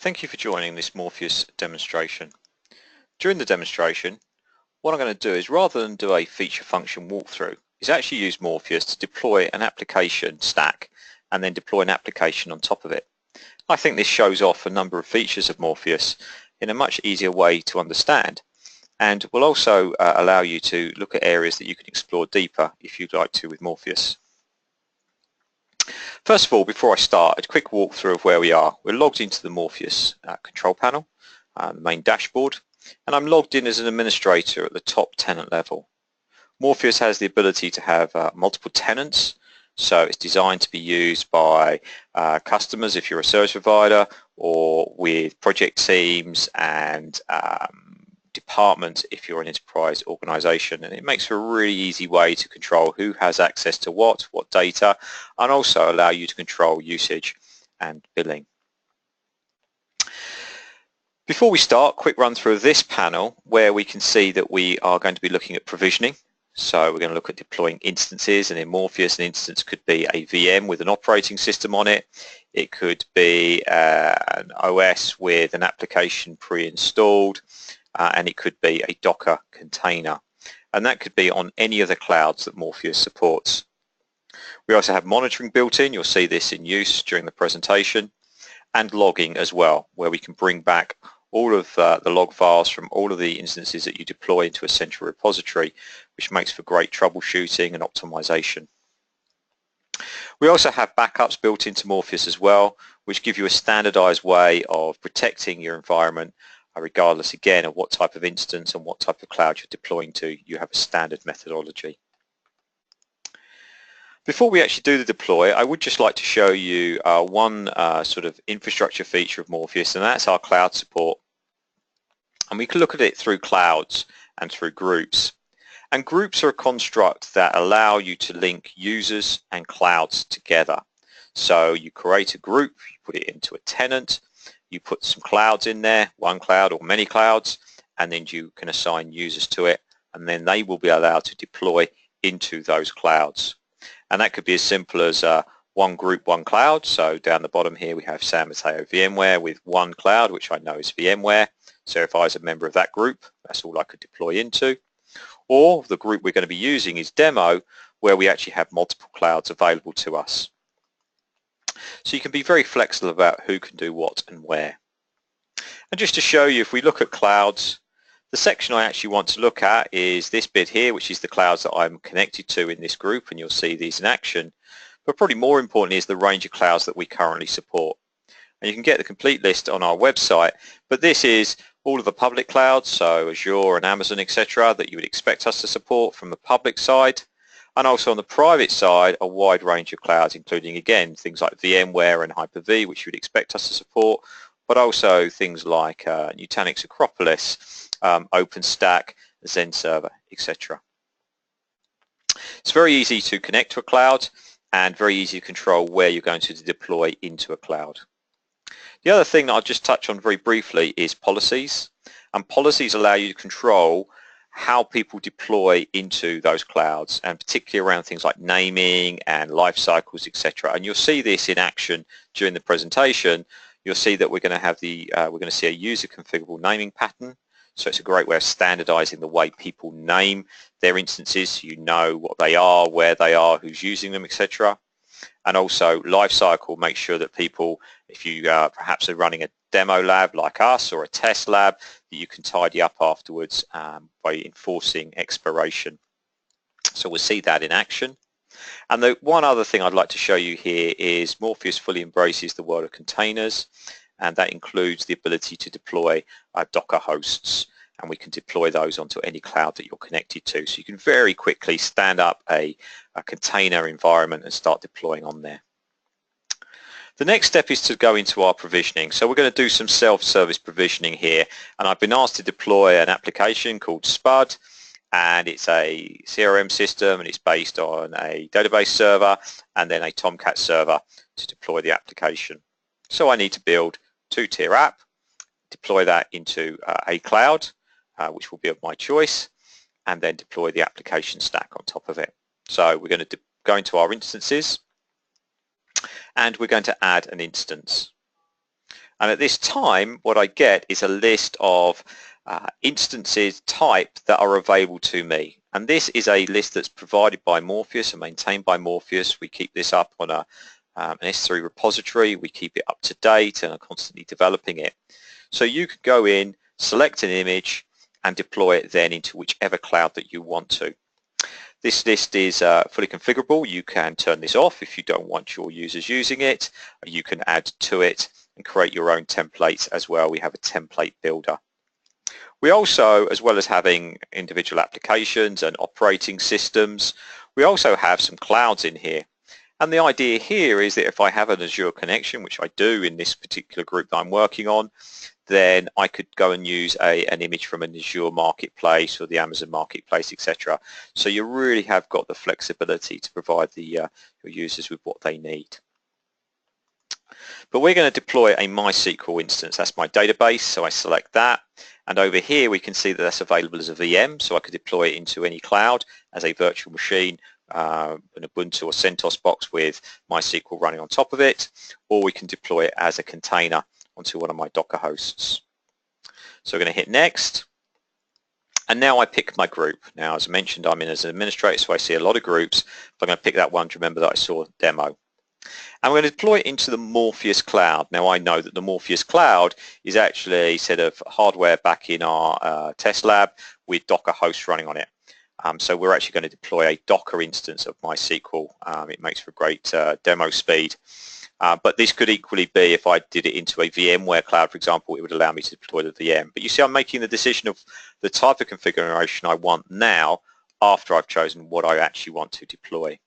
Thank you for joining this Morpheus demonstration. During the demonstration, what I'm going to do is, rather than do a feature function walkthrough, is actually use Morpheus to deploy an application stack and then deploy an application on top of it. I think this shows off a number of features of Morpheus in a much easier way to understand, and will also allow you to look at areas that you can explore deeper if you'd like to with Morpheus. First of all, before I start, a quick walkthrough of where we are. We're logged into the Morpheus control panel, the main dashboard, and I'm logged in as an administrator at the top tenant level. Morpheus has the ability to have multiple tenants, so it's designed to be used by customers if you're a service provider, or with project teams and departments if you're an enterprise organization, and it makes for a really easy way to control who has access to what data, and also allow you to control usage and billing. Before we start, quick run through of this panel where we can see that we are going to be looking at provisioning. So we're going to look at deploying instances, and in Morpheus an instance could be a VM with an operating system on it. It could be an OS with an application pre-installed, and it could be a Docker container, and that could be on any of the clouds that Morpheus supports. We also have monitoring built in. You'll see this in use during the presentation, and logging as well, where we can bring back all of the log files from all of the instances that you deploy into a central repository, which makes for great troubleshooting and optimization. We also have backups built into Morpheus as well, which give you a standardized way of protecting your environment regardless, again, of what type of instance and what type of cloud you're deploying to. You have a standard methodology. Before we actually do the deploy, I would just like to show you one sort of infrastructure feature of Morpheus, and that's our cloud support. And we can look at it through clouds and through groups. And groups are a construct that allow you to link users and clouds together. So you create a group, you put it into a tenant, you put some clouds in there, one cloud or many clouds, and then you can assign users to it, and then they will be allowed to deploy into those clouds. And that could be as simple as one group, one cloud. So down the bottom here we have San Mateo VMware with one cloud, which I know is VMware. So if I was a member of that group, that's all I could deploy into. Or the group we're going to be using is Demo, where we actually have multiple clouds available to us. So you can be very flexible about who can do what and where. And just to show you, if we look at clouds, the section I actually want to look at is this bit here, which is the clouds that I'm connected to in this group, and you'll see these in action. But probably more importantly is the range of clouds that we currently support. And you can get the complete list on our website, but this is all of the public clouds, so Azure and Amazon, etc., that you would expect us to support from the public side. And also on the private side, a wide range of clouds, including, again, things like VMware and Hyper-V, which you would expect us to support, but also things like Nutanix Acropolis, OpenStack, Zen Server, etc. It's very easy to connect to a cloud and very easy to control where you're going to deploy into a cloud. The other thing that I'll just touch on very briefly is policies, and policies allow you to control how people deploy into those clouds, and particularly around things like naming and life cycles, etc. And you'll see this in action during the presentation. You'll see that we're going to have we're going to see a user configurable naming pattern. So it's a great way of standardizing the way people name their instances, so you know what they are, where they are, who's using them, etc. And also lifecycle makes sure that people, if you perhaps are running a demo lab like us or a test lab, that you can tidy up afterwards by enforcing expiration. So we'll see that in action. And the one other thing I'd like to show you here is Morpheus fully embraces the world of containers, and that includes the ability to deploy Docker hosts, and we can deploy those onto any cloud that you're connected to. So you can very quickly stand up a container environment and start deploying on there. The next step is to go into our provisioning. So we're going to do some self-service provisioning here, and I've been asked to deploy an application called Spud, and it's a CRM system, and it's based on a database server and then a Tomcat server to deploy the application. So I need to build a two-tier app, deploy that into a cloud, which will be of my choice, and then deploy the application stack on top of it. So we're going to go into our instances, and we're going to add an instance. And at this time, what I get is a list of instances type that are available to me. And this is a list that's provided by Morpheus and maintained by Morpheus. We keep this up on an S3 repository. We keep it up to date and are constantly developing it. So you could go in, select an image, and deploy it then into whichever cloud that you want to. This list is fully configurable. You can turn this off if you don't want your users using it. You can add to it and create your own templates as well. We have a template builder. We also, as well as having individual applications and operating systems, we also have some clouds in here. And the idea here is that if I have an Azure connection, which I do in this particular group that I'm working on, then I could go and use an image from an Azure marketplace or the Amazon marketplace, etc. So you really have got the flexibility to provide your users with what they need. But we're going to deploy a MySQL instance. That's my database, so I select that. And over here we can see that that's available as a VM, so I could deploy it into any cloud as a virtual machine, an Ubuntu or CentOS box with MySQL running on top of it, or we can deploy it as a container onto one of my Docker hosts. So we're going to hit next. And now I pick my group. Now, as I mentioned, I'm in as an administrator, so I see a lot of groups. But I'm going to pick that one to remember that I saw demo. And we're going to deploy it into the Morpheus cloud. Now I know that the Morpheus cloud is actually a set of hardware back in our test lab with Docker hosts running on it. So we're actually going to deploy a Docker instance of MySQL. It makes for great demo speed. But this could equally be, if I did it into a VMware cloud, for example, it would allow me to deploy the VM. But you see, I'm making the decision of the type of configuration I want now after I've chosen what I actually want to deploy.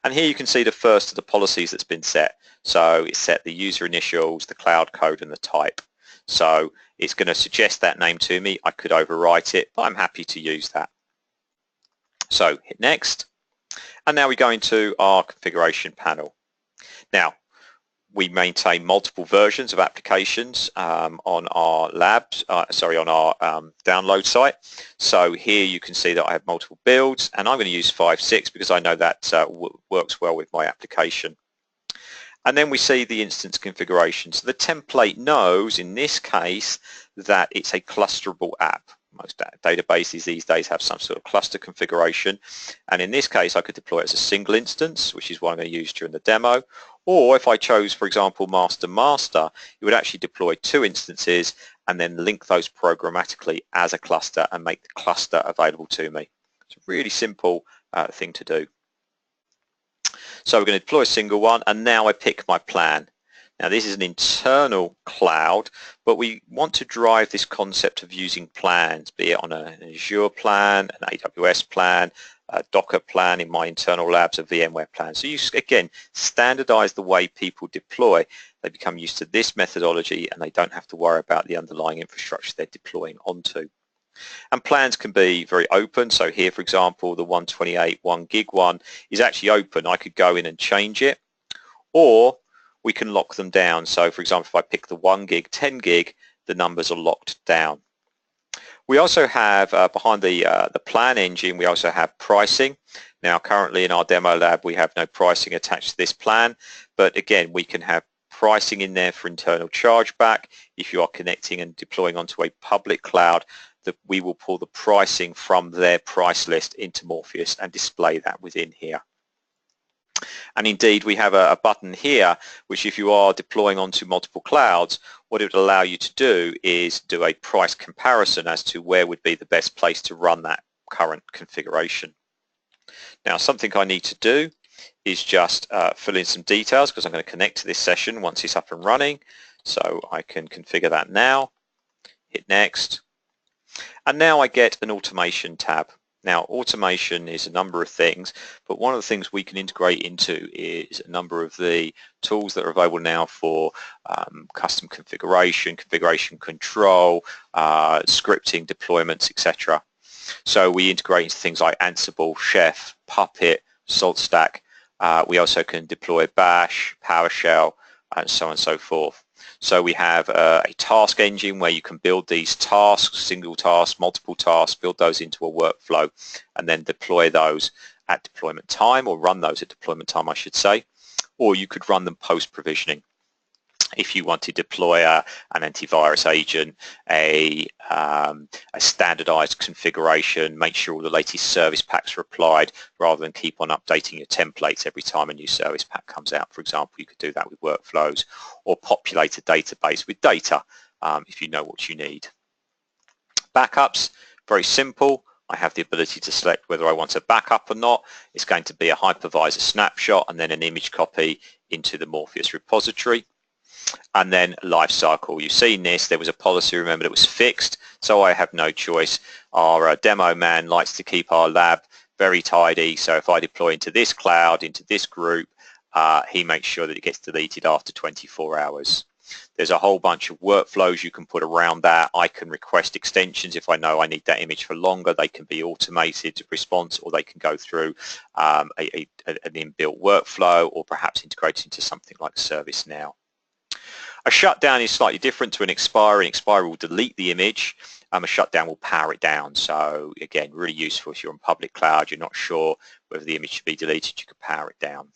And here you can see the first of the policies that's been set. So it's set the user initials, the cloud code, and the type. So it's going to suggest that name to me. I could overwrite it, but I'm happy to use that. So hit next. And now we go into our configuration panel. Now, we maintain multiple versions of applications on our labs, on our download site. So here you can see that I have multiple builds, and I'm going to use 5.6 because I know that works well with my application. And then we see the instance configuration. So the template knows, in this case, that it's a clusterable app. Most databases these days have some sort of cluster configuration. And in this case, I could deploy it as a single instance, which is what I'm going to use during the demo. Or if I chose, for example, master, it would actually deploy 2 instances and then link those programmatically as a cluster and make the cluster available to me. It's a really simple thing to do. So we're going to deploy a single one, and now I pick my plan. Now this is an internal cloud, but we want to drive this concept of using plans, be it on an Azure plan, an AWS plan, a Docker plan, in my internal labs, a VMware plan. So you, again, standardize the way people deploy. They become used to this methodology and they don't have to worry about the underlying infrastructure they're deploying onto. And plans can be very open. So here, for example, the 128 1 gig one is actually open. I could go in and change it, or we can lock them down. So for example, if I pick the 1 gig, 10 gig, the numbers are locked down. We also have, behind the plan engine, we also have pricing. Now currently in our demo lab, we have no pricing attached to this plan, but again, we can have pricing in there for internal chargeback. If you are connecting and deploying onto a public cloud, that we will pull the pricing from their price list into Morpheus and display that within here. And indeed, we have a button here, which if you are deploying onto multiple clouds, what it would allow you to do is do a price comparison as to where would be the best place to run that current configuration. Now, something I need to do is just fill in some details, because I'm going to connect to this session once it's up and running. So I can configure that now, hit next, and now I get an automation tab. Now, automation is a number of things, but one of the things we can integrate into is a number of the tools that are available now for custom configuration, configuration control, scripting, deployments, etc. So we integrate into things like Ansible, Chef, Puppet, SaltStack. We also can deploy Bash, PowerShell, and so on and so forth. So we have a task engine where you can build these tasks, single tasks, multiple tasks, build those into a workflow, and then deploy those at deployment time, or run those at deployment time, I should say, or you could run them post-provisioning. If you want to deploy an antivirus agent, a standardized configuration, make sure all the latest service packs are applied rather than keep on updating your templates every time a new service pack comes out. For example, you could do that with workflows, or populate a database with data if you know what you need. Backups, very simple. I have the ability to select whether I want a backup or not. It's going to be a hypervisor snapshot and then an image copy into the Morpheus repository. And then lifecycle. You've seen this. There was a policy, remember, that was fixed, so I have no choice. Our demo man likes to keep our lab very tidy, so if I deploy into this cloud, into this group, he makes sure that it gets deleted after 24 hours. There's a whole bunch of workflows you can put around that. I can request extensions if I know I need that image for longer. They can be automated response, or they can go through an inbuilt workflow, or perhaps integrated into something like ServiceNow. A shutdown is slightly different to an expire. An expire will delete the image. A shutdown will power it down. So again, really useful if you're on public cloud, you're not sure whether the image should be deleted, you can power it down.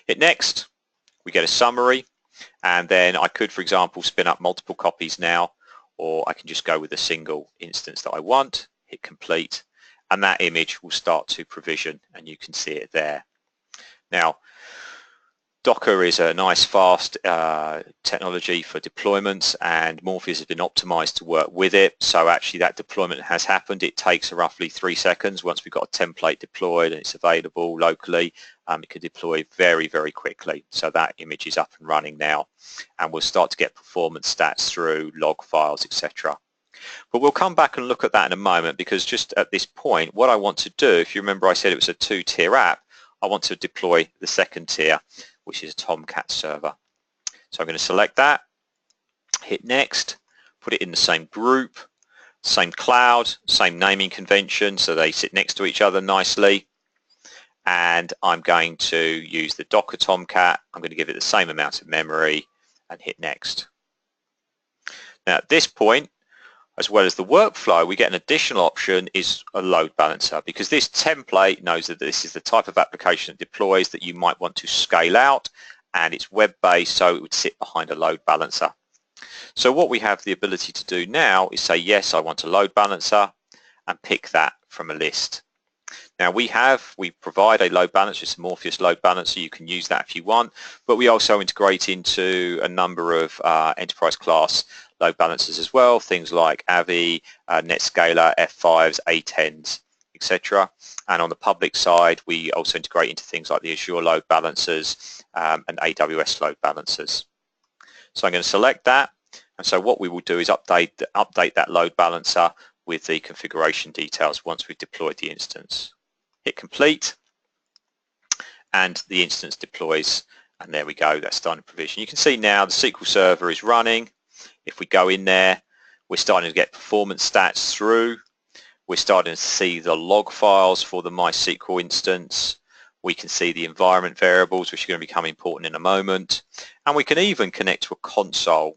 Hit next, we get a summary, and then I could, for example, spin up multiple copies now, or I can just go with a single instance that I want, hit complete, and that image will start to provision, and you can see it there. Now, Docker is a nice, fast technology for deployments, and Morpheus has been optimized to work with it. So actually that deployment has happened. It takes roughly 3 seconds. Once we've got a template deployed and it's available locally, it can deploy very, very quickly. So that image is up and running now, and we'll start to get performance stats through log files, etc. But we'll come back and look at that in a moment, because just at this point, what I want to do, if you remember I said it was a 2-tier app, I want to deploy the second tier, which is a Tomcat server. So I'm going to select that, hit next, put it in the same group, same cloud, same naming convention, so they sit next to each other nicely. And I'm going to use the Docker Tomcat. I'm going to give it the same amount of memory and hit next. Now at this point, as well as the workflow, we get an additional option, is a load balancer, because this template knows that this is the type of application that deploys that you might want to scale out, and it's web-based, so it would sit behind a load balancer. So what we have the ability to do now is say, yes, I want a load balancer, and pick that from a list. Now we provide a load balancer, it's a Morpheus load balancer, you can use that if you want, but we also integrate into a number of enterprise class load balancers as well, things like Avi, NetScaler, F5s, A10s, etc. And on the public side, we also integrate into things like the Azure load balancers and AWS load balancers. So I'm going to select that, and so what we will do is update that load balancer with the configuration details once we've deployed the instance. Hit complete, and the instance deploys, and there we go, that's starting provision. You can see now the SQL Server is running. If we go in there, we're starting to get performance stats through. We're starting to see the log files for the MySQL instance. We can see the environment variables, which are going to become important in a moment. And we can even connect to a console,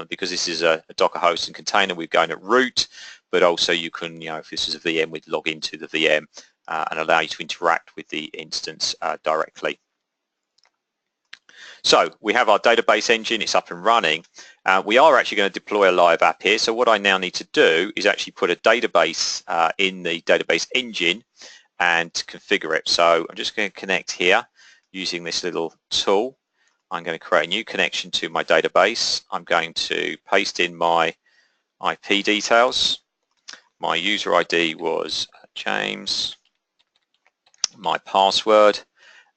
because this is a Docker host and container, we're going at root, but also you can, if this is a VM, we'd log into the VM and allow you to interact with the instance directly. So we have our database engine, it's up and running. We are actually going to deploy a live app here, so what I now need to do is actually put a database in the database engine and configure it. So I'm just going to connect here using this little tool. I'm going to create a new connection to my database. I'm going to paste in my IP details. My user ID was James, my password,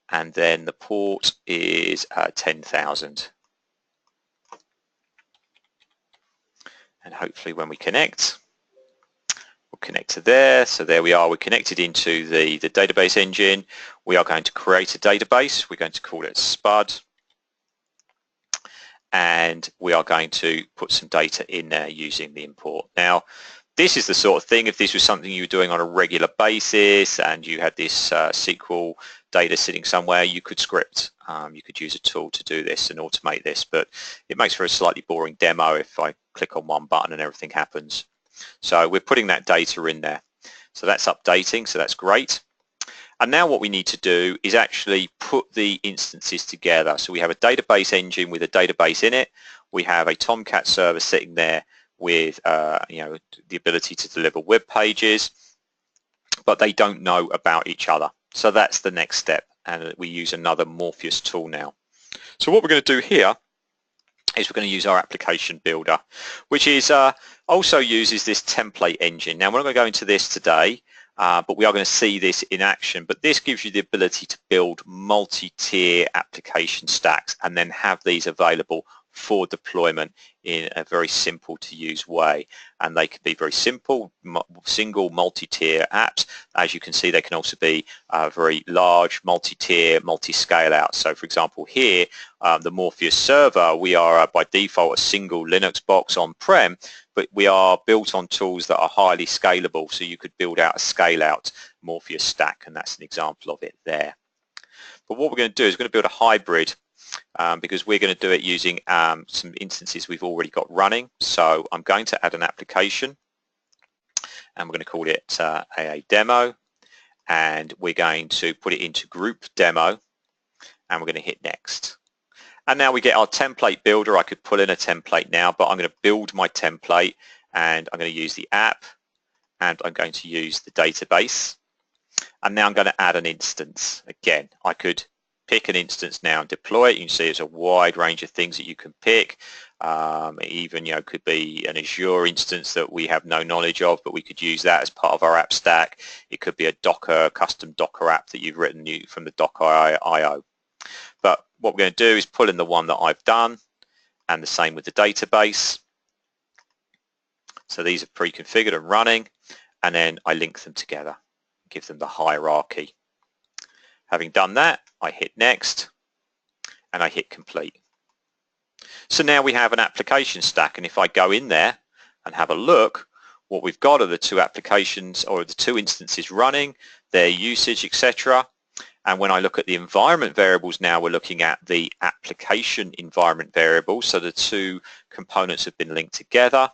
and then the port is 10,000. And hopefully when we connect, we'll connect to there. So there we are, we're connected into the database engine. We are going to create a database. We're going to call it Spud. And we are going to put some data in there using the import. Now, this is the sort of thing, if this was something you were doing on a regular basis and you had this SQL data sitting somewhere, you could script. You could use a tool to do this and automate this, but it makes for a slightly boring demo if I click on one button and everything happens. So we're putting that data in there. So that's updating, so that's great. And now what we need to do is actually put the instances together. So we have a database engine with a database in it. We have a Tomcat server sitting there with the ability to deliver web pages, but they don't know about each other. So that's the next step, and we use another Morpheus tool now. So what we're going to do here is we're going to use our application builder, which is also uses this template engine. Now we're not going to go into this today, but we are going to see this in action. But this gives you the ability to build multi-tier application stacks and then have these available for deployment in a very simple to use way. And they can be very simple, single multi-tier apps. As you can see, they can also be very large multi-tier, multi-scale out. So for example here, the Morpheus server, we are by default a single Linux box on-prem, but we are built on tools that are highly scalable. So you could build out a scale out Morpheus stack, and that's an example of it there. But what we're going to do is we're going to build a hybrid because we're going to do it using some instances we've already got running. So I'm going to add an application, and we're going to call it AA Demo, and we're going to put it into group demo, and we're going to hit next. And now we get our template builder. I could pull in a template now, but I'm going to build my template, and I'm going to use the app, and I'm going to use the database. And now I'm going to add an instance. Again, I could pick an instance now and deploy it. You can see there's a wide range of things that you can pick. Even could be an Azure instance that we have no knowledge of, but we could use that as part of our app stack. It could be a custom Docker app that you've written from the Docker IO. But what we're going to do is pull in the one that I've done, and the same with the database. So these are pre-configured and running, and then I link them together, give them the hierarchy. Having done that, I hit next, and I hit complete. So now we have an application stack, and if I go in there and have a look, what we've got are the two applications, or the two instances running, their usage, etc. And when I look at the environment variables now, we're looking at the application environment variables, so the two components have been linked together.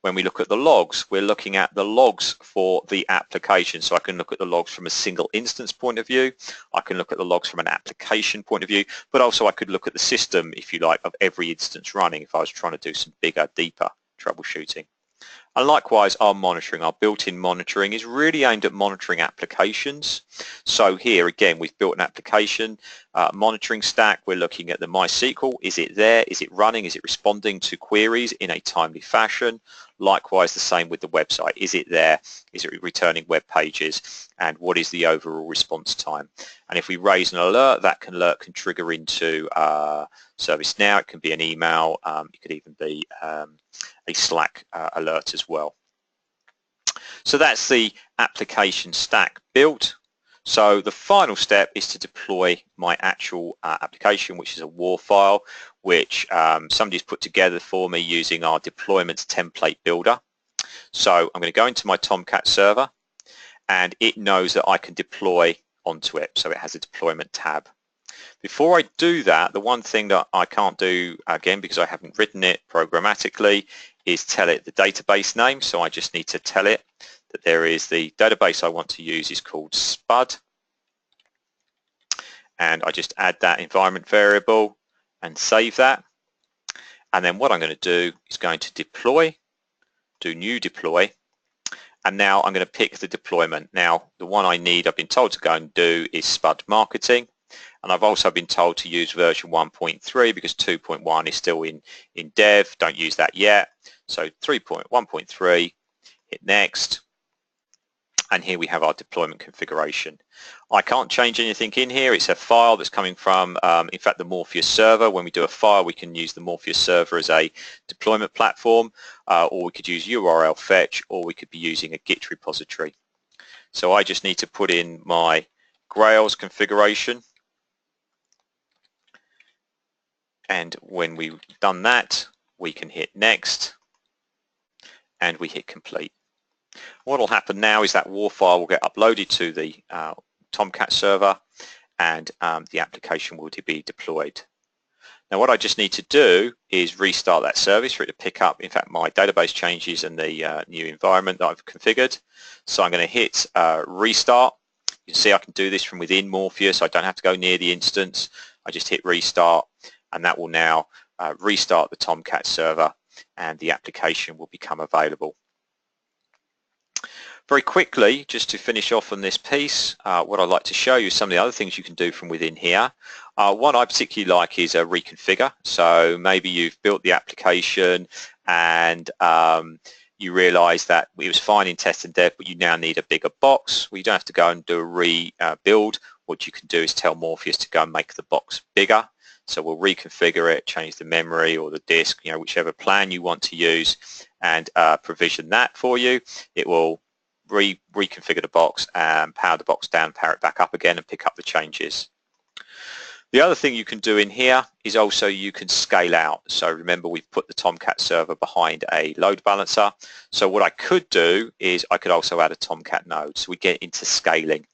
When we look at the logs, we're looking at the logs for the application. So I can look at the logs from a single instance point of view. I can look at the logs from an application point of view, but also I could look at the system, if you like, of every instance running if I was trying to do some bigger, deeper troubleshooting. And likewise, our monitoring, our built-in monitoring is really aimed at monitoring applications. So here again, we've built an application monitoring stack. We're looking at the MySQL. Is it there? Is it running? Is it responding to queries in a timely fashion? Likewise, the same with the website. Is it there? Is it returning web pages? And what is the overall response time? And if we raise an alert, that alert can trigger into ServiceNow. It can be an email. It could even be a Slack alert as well. So that's the application stack built. So the final step is to deploy my actual application, which is a WAR file, which somebody's put together for me using our deployment template builder. So I'm going to go into my Tomcat server, and it knows that I can deploy onto it. So it has a deployment tab. Before I do that, the one thing that I can't do, again, because I haven't written it programmatically, is tell it the database name. So I just need to tell it that there is the database I want to use is called Spud. And I just add that environment variable and save that. And then what I'm going to do is going to deploy, do new deploy. And now I'm going to pick the deployment. Now, the one I need, I've been told to go and do is Spud Marketing. And I've also been told to use version 1.3 because 2.1 is still in dev. Don't use that yet. So 1.3, hit next. And here we have our deployment configuration. I can't change anything in here. It's a file that's coming from, in fact, the Morpheus server. When we do a file, we can use the Morpheus server as a deployment platform, or we could use URL fetch, or we could be using a Git repository. So I just need to put in my Grails configuration. And when we've done that, we can hit next, and we hit complete. What will happen now is that WAR file will get uploaded to the Tomcat server, and the application will be deployed. Now what I just need to do is restart that service for it to pick up, in fact, my database changes and the new environment that I've configured. So I'm going to hit restart. You can see I can do this from within Morpheus. I don't have to go near the instance. I just hit restart, and that will now restart the Tomcat server, and the application will become available. Very quickly, just to finish off on this piece, what I'd like to show you is some of the other things you can do from within here. One I particularly like is a reconfigure. So maybe you've built the application and you realize that it was fine in test and dev, but you now need a bigger box. Well, you don't have to go and do a rebuild. What you can do is tell Morpheus to go and make the box bigger. So we'll reconfigure it, change the memory or the disk, whichever plan you want to use, and provision that for you. It will reconfigure the box and power the box down, power it back up again, and pick up the changes. The other thing you can do in here is also you can scale out. So remember, we've put the Tomcat server behind a load balancer. So what I could do is I could also add a Tomcat node. So we get into scaling.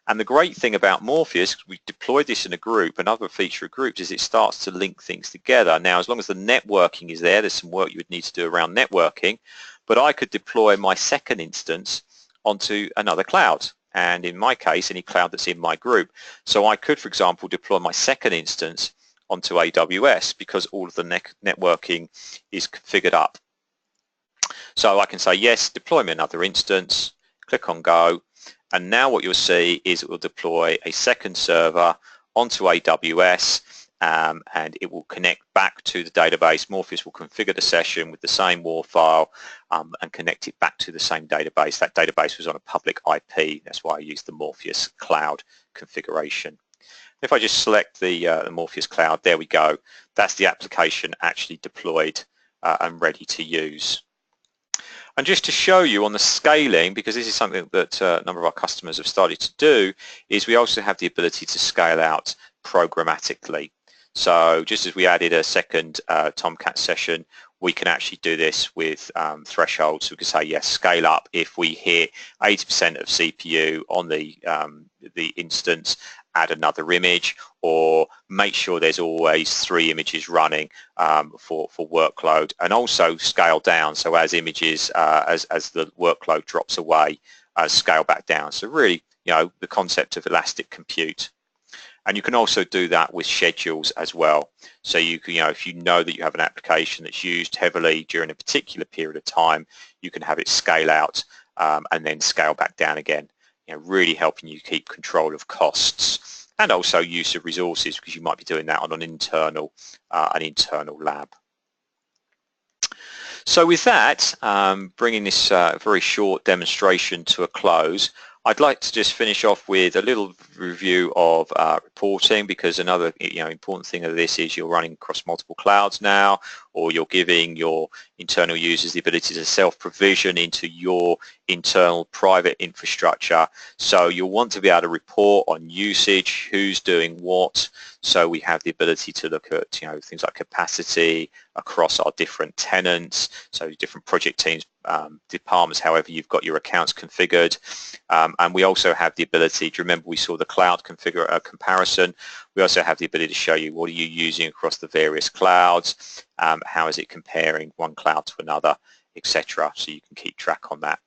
And the great thing about Morpheus, we deployed this in a group. Another feature of groups is it starts to link things together. Now, as long as the networking is there's some work you would need to do around networking, but I could deploy my second instance onto another cloud, and in my case, any cloud that's in my group. So I could, for example, deploy my second instance onto AWS because all of the networking is configured up. So I can say, yes, deploy me another instance, click on go, and now what you'll see is it will deploy a second server onto AWS, and it will connect back to the database. Morpheus will configure the session with the same WAR file and connect it back to the same database. That database was on a public IP. That's why I used the Morpheus Cloud configuration. If I just select the Morpheus Cloud, there we go. That's the application actually deployed and ready to use. And just to show you on the scaling, because this is something that a number of our customers have started to do, is we also have the ability to scale out programmatically. So just as we added a second Tomcat session, we can actually do this with thresholds. So we can say, yes, scale up if we hit 80% of CPU on the instance, add another image, or make sure there's always 3 images running for workload, and also scale down. So as images, as the workload drops away, scale back down. So really, the concept of elastic compute. And you can also do that with schedules as well. So you can, if you know that you have an application that's used heavily during a particular period of time, you can have it scale out and then scale back down again. Really helping you keep control of costs and also use of resources, because you might be doing that on an internal lab. So with that, bringing this very short demonstration to a close, I'd like to just finish off with a little review of reporting, because another important thing of this is you're running across multiple clouds now, or you're giving your internal users the ability to self-provision into your internal private infrastructure. So you'll want to be able to report on usage, who's doing what. So we have the ability to look at things like capacity across our different tenants, so different project teams, departments, however you've got your accounts configured. And we also have the ability, do you remember we saw the cloud comparison? We also have the ability to show you what are you using across the various clouds, how is it comparing one cloud to another, etc. So you can keep track on that.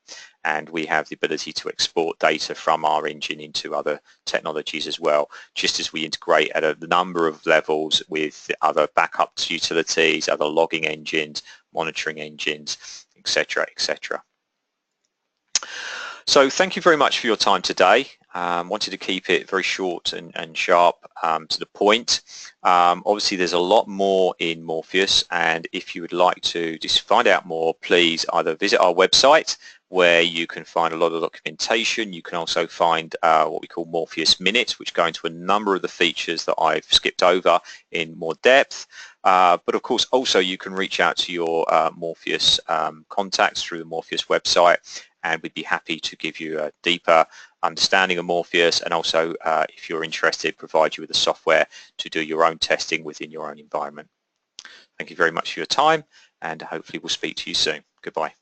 And we have the ability to export data from our engine into other technologies as well, just as we integrate at a number of levels with other backup utilities, other logging engines, monitoring engines, etc., etc. So thank you very much for your time today. Wanted to keep it very short and sharp to the point. Obviously there's a lot more in Morpheus, and if you would like to just find out more, please either visit our website, where you can find a lot of documentation. You can also find what we call Morpheus Minutes, which go into a number of the features that I've skipped over in more depth. But of course also you can reach out to your Morpheus contacts through the Morpheus website, and we'd be happy to give you a deeper understanding of Morpheus, and also if you're interested, provide you with the software to do your own testing within your own environment. Thank you very much for your time, and hopefully we'll speak to you soon. Goodbye.